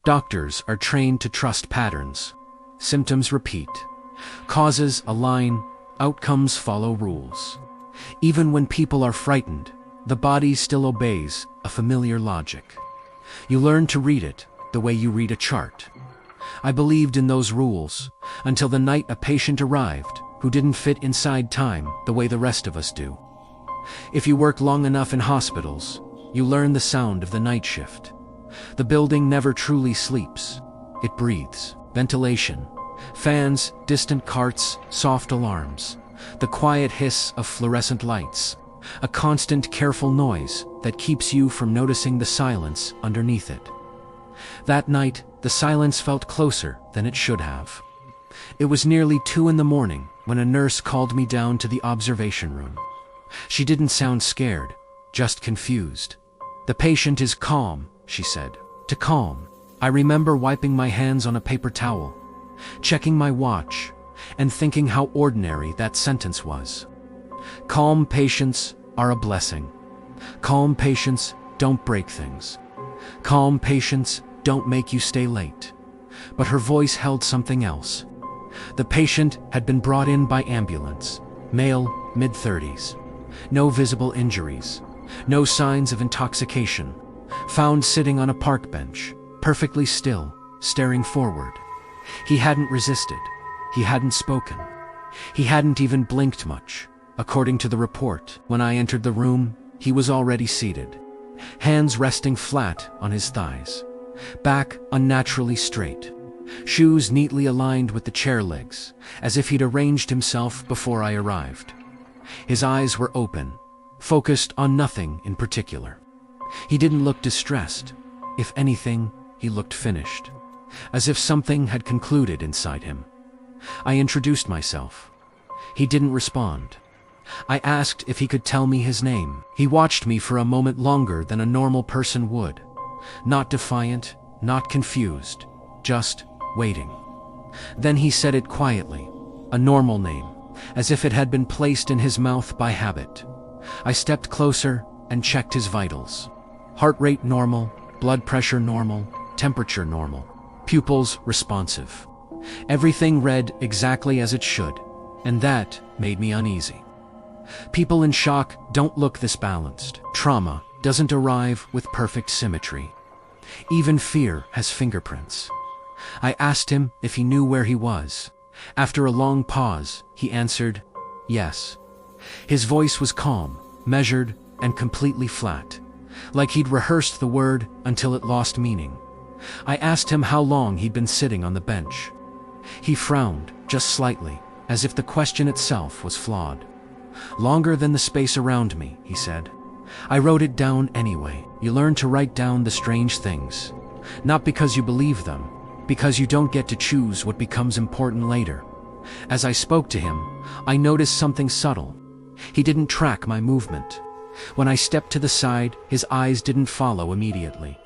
Doctors are trained to trust patterns. Symptoms repeat. Causes align. Outcomes follow rules. Even when people are frightened, the body still obeys a familiar logic. You learn to read it the way you read a chart. I believed in those rules until the night a patient arrived who didn't fit inside time the way the rest of us do. If you work long enough in hospitals, you learn the sound of the night shift. The building never truly sleeps. It breathes. Ventilation, fans, distant carts, soft alarms, the quiet hiss of fluorescent lights, a constant careful noise that keeps you from noticing the silence underneath it. That night, the silence felt closer than it should have. It was nearly 2 a.m. when a nurse called me down to the observation room. She didn't sound scared, just confused. "The patient is calm," she said. To calm, I remember wiping my hands on a paper towel, checking my watch, and thinking how ordinary that sentence was. Calm patients are a blessing. Calm patients don't break things. Calm patients don't make you stay late. But her voice held something else. The patient had been brought in by ambulance, male, mid-30s. No visible injuries, no signs of intoxication. Found sitting on a park bench, perfectly still, staring forward. He hadn't resisted. He hadn't spoken. He hadn't even blinked much. According to the report, when I entered the room, he was already seated, hands resting flat on his thighs, back unnaturally straight, shoes neatly aligned with the chair legs, as if he'd arranged himself before I arrived. His eyes were open, focused on nothing in particular. He didn't look distressed. If anything, he looked finished, as if something had concluded inside him. I introduced myself. He didn't respond. I asked if he could tell me his name. He watched me for a moment longer than a normal person would. Not defiant, not confused, just waiting. Then he said it quietly, a normal name, as if it had been placed in his mouth by habit. I stepped closer and checked his vitals. Heart rate normal, blood pressure normal, temperature normal, pupils responsive. Everything read exactly as it should, and that made me uneasy. People in shock don't look this balanced. Trauma doesn't arrive with perfect symmetry. Even fear has fingerprints. I asked him if he knew where he was. After a long pause, he answered, "Yes." His voice was calm, measured, and completely flat, like he'd rehearsed the word until it lost meaning. I asked him how long he'd been sitting on the bench. He frowned, just slightly, as if the question itself was flawed. "Longer than the space around me," he said. I wrote it down anyway. You learn to write down the strange things, not because you believe them, because you don't get to choose what becomes important later. As I spoke to him, I noticed something subtle. He didn't track my movement. When I stepped to the side, his eyes didn't follow immediately.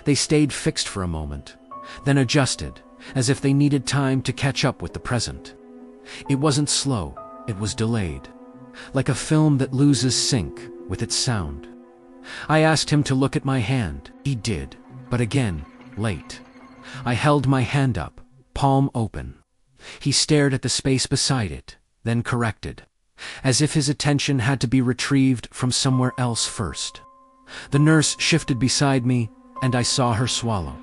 They stayed fixed for a moment, then adjusted, as if they needed time to catch up with the present. It wasn't slow, it was delayed, like a film that loses sync with its sound. I asked him to look at my hand. He did, but again, late. I held my hand up, palm open. He stared at the space beside it, then corrected, as if his attention had to be retrieved from somewhere else first. The nurse shifted beside me, and I saw her swallow.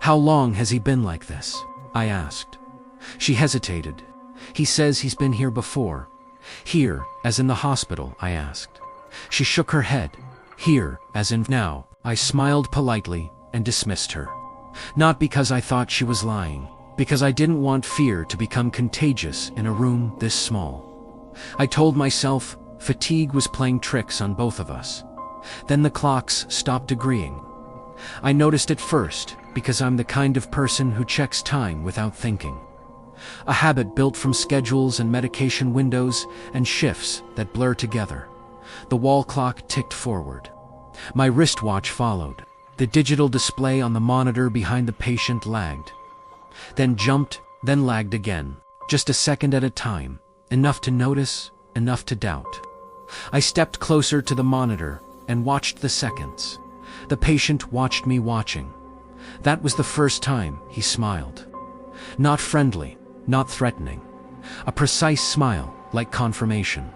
"How long has he been like this?" I asked. She hesitated. "He says he's been here before." "Here, as in the hospital?" I asked. She shook her head. "Here, as in now." I smiled politely and dismissed her. Not because I thought she was lying, because I didn't want fear to become contagious in a room this small. I told myself fatigue was playing tricks on both of us. Then the clocks stopped agreeing. I noticed it first because I'm the kind of person who checks time without thinking. A habit built from schedules and medication windows and shifts that blur together. The wall clock ticked forward. My wristwatch followed. The digital display on the monitor behind the patient lagged. Then jumped, then lagged again, just a second at a time, enough to notice, enough to doubt. I stepped closer to the monitor and watched the seconds. The patient watched me watching. That was the first time he smiled. Not friendly, not threatening. A precise smile, like confirmation.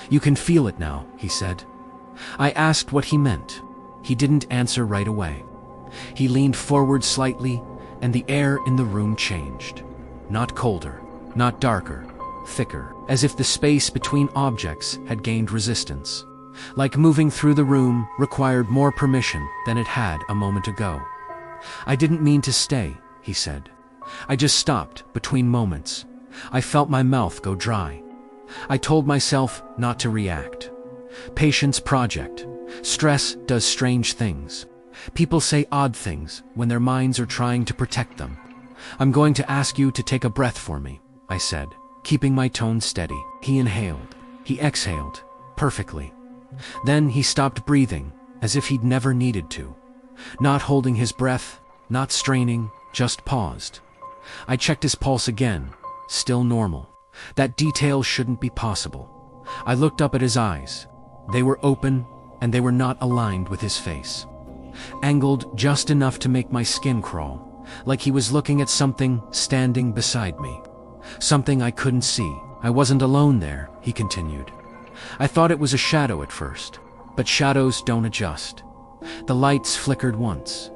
"You can feel it now," he said. I asked what he meant. He didn't answer right away. He leaned forward slightly, and the air in the room changed. Not colder, not darker, thicker, as if the space between objects had gained resistance. Like moving through the room required more permission than it had a moment ago. "I didn't mean to stay," he said. "I just stopped between moments. I felt my mouth go dry. I told myself not to react. Patience project. Stress does strange things. People say odd things when their minds are trying to protect them. I'm going to ask you to take a breath for me," I said, keeping my tone steady. He inhaled. He exhaled. Perfectly. Then he stopped breathing, as if he'd never needed to. Not holding his breath, not straining, just paused. I checked his pulse again. Still normal. That detail shouldn't be possible. I looked up at his eyes. They were open, and they were not aligned with his face. Angled just enough to make my skin crawl, like he was looking at something standing beside me. Something I couldn't see. "I wasn't alone there," he continued. "I thought it was a shadow at first, but shadows don't adjust." The lights flickered once.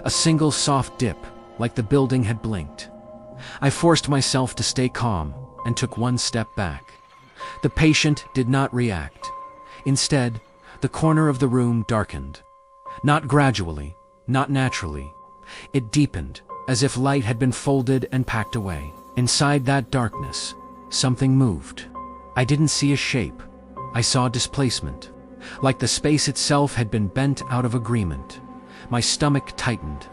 A single soft dip, like the building had blinked. I forced myself to stay calm and took one step back. The patient did not react. Instead, the corner of the room darkened. Not gradually, not naturally. It deepened, as if light had been folded and packed away. Inside that darkness, something moved. I didn't see a shape. I saw displacement, like the space itself had been bent out of agreement. My stomach tightened.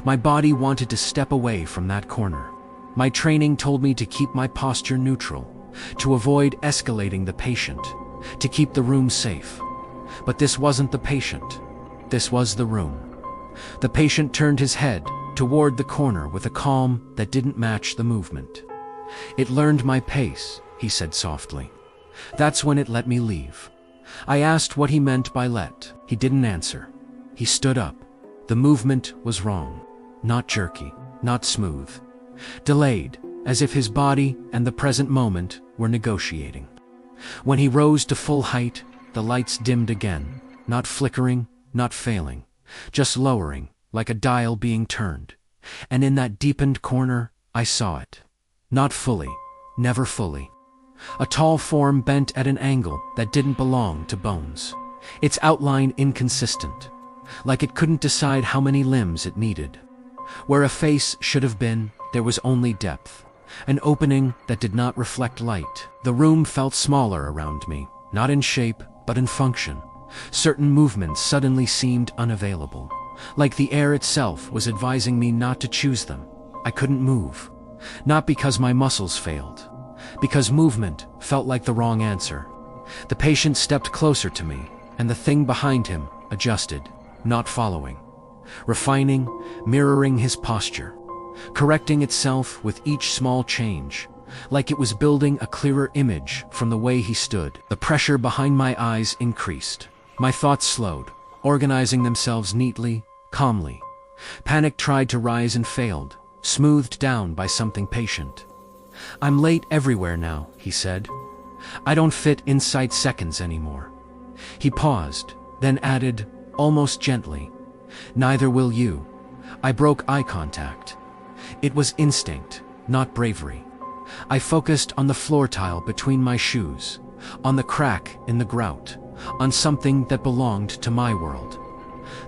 My body wanted to step away from that corner. My training told me to keep my posture neutral, to avoid escalating the patient, to keep the room safe. But this wasn't the patient. This was the room. The patient turned his head toward the corner with a calm that didn't match the movement. "It learned my pace," he said softly. "That's when it let me leave." I asked what he meant by let. He didn't answer. He stood up. The movement was wrong. Not jerky, not smooth. Delayed, as if his body and the present moment were negotiating. When he rose to full height, the lights dimmed again, not flickering, not failing, just lowering, like a dial being turned. And in that deepened corner, I saw it. Not fully, never fully. A tall form bent at an angle that didn't belong to bones. Its outline inconsistent, like it couldn't decide how many limbs it needed. Where a face should have been, there was only depth, an opening that did not reflect light. The room felt smaller around me, not in shape, but in function. Certain movements suddenly seemed unavailable, like the air itself was advising me not to choose them. I couldn't move, not because my muscles failed, because movement felt like the wrong answer. The patient stepped closer to me, and the thing behind him adjusted, not following. Refining, mirroring his posture, correcting itself with each small change, like it was building a clearer image from the way he stood. The pressure behind my eyes increased. My thoughts slowed, organizing themselves neatly, calmly. Panic tried to rise and failed, smoothed down by something patient. "I'm late everywhere now," he said. "I don't fit inside seconds anymore." He paused, then added, almost gently, "Neither will you." I broke eye contact. It was instinct, not bravery. I focused on the floor tile between my shoes, on the crack in the grout, on something that belonged to my world.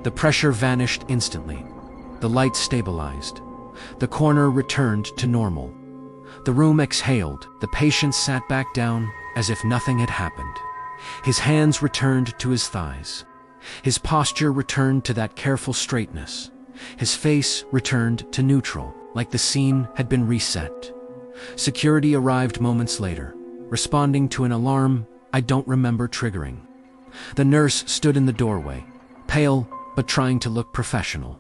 The pressure vanished instantly. The light stabilized. The corner returned to normal. The room exhaled. The patient sat back down as if nothing had happened. His hands returned to his thighs. His posture returned to that careful straightness. His face returned to neutral, like the scene had been reset. Security arrived moments later, responding to an alarm I don't remember triggering. The nurse stood in the doorway, pale but trying to look professional.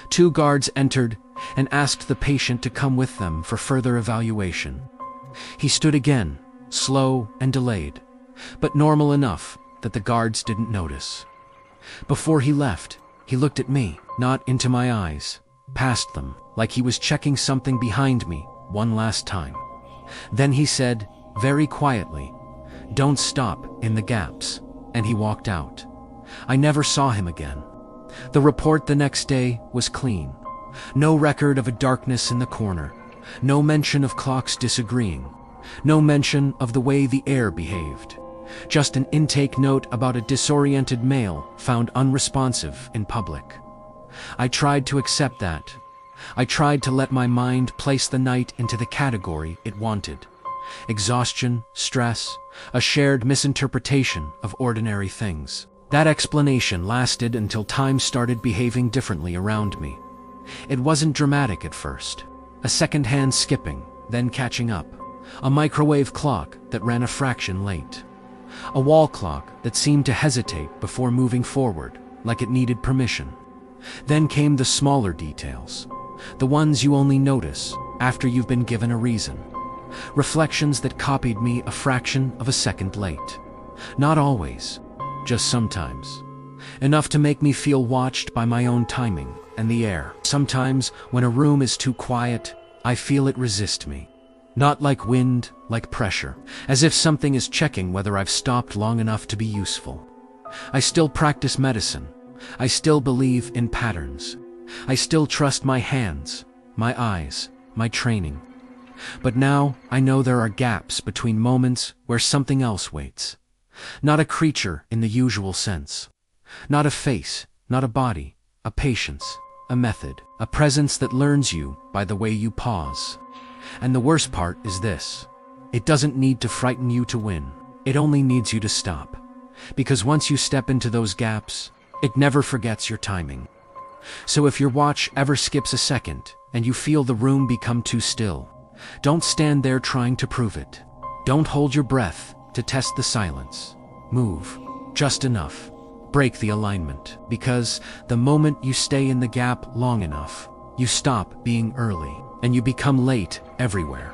2 guards entered and asked the patient to come with them for further evaluation. He stood again, slow and delayed, but normal enough that the guards didn't notice. Before he left, he looked at me, not into my eyes, past them, like he was checking something behind me one last time. Then he said, very quietly, "Don't stop in the gaps," and he walked out. I never saw him again. The report the next day was clean. No record of a darkness in the corner. No mention of clocks disagreeing. No mention of the way the air behaved. Just an intake note about a disoriented male found unresponsive in public. I tried to accept that. I tried to let my mind place the night into the category it wanted. Exhaustion, stress, a shared misinterpretation of ordinary things. That explanation lasted until time started behaving differently around me. It wasn't dramatic at first. A second-hand skipping, then catching up. A microwave clock that ran a fraction late. A wall clock that seemed to hesitate before moving forward, like it needed permission. Then came the smaller details. The ones you only notice after you've been given a reason. Reflections that copied me a fraction of a second late. Not always, just sometimes. Enough to make me feel watched by my own timing and the air. Sometimes, when a room is too quiet, I feel it resist me. Not like wind, like pressure, as if something is checking whether I've stopped long enough to be useful. I still practice medicine. I still believe in patterns. I still trust my hands, my eyes, my training. But now I know there are gaps between moments where something else waits. Not a creature in the usual sense. Not a face, not a body, a patience, a method, a presence that learns you by the way you pause. And the worst part is this. It doesn't need to frighten you to win. It only needs you to stop. Because once you step into those gaps, it never forgets your timing. So if your watch ever skips a second and you feel the room become too still, don't stand there trying to prove it. Don't hold your breath to test the silence. Move, just enough. Break the alignment, because the moment you stay in the gap long enough, you stop being early, and you become late everywhere.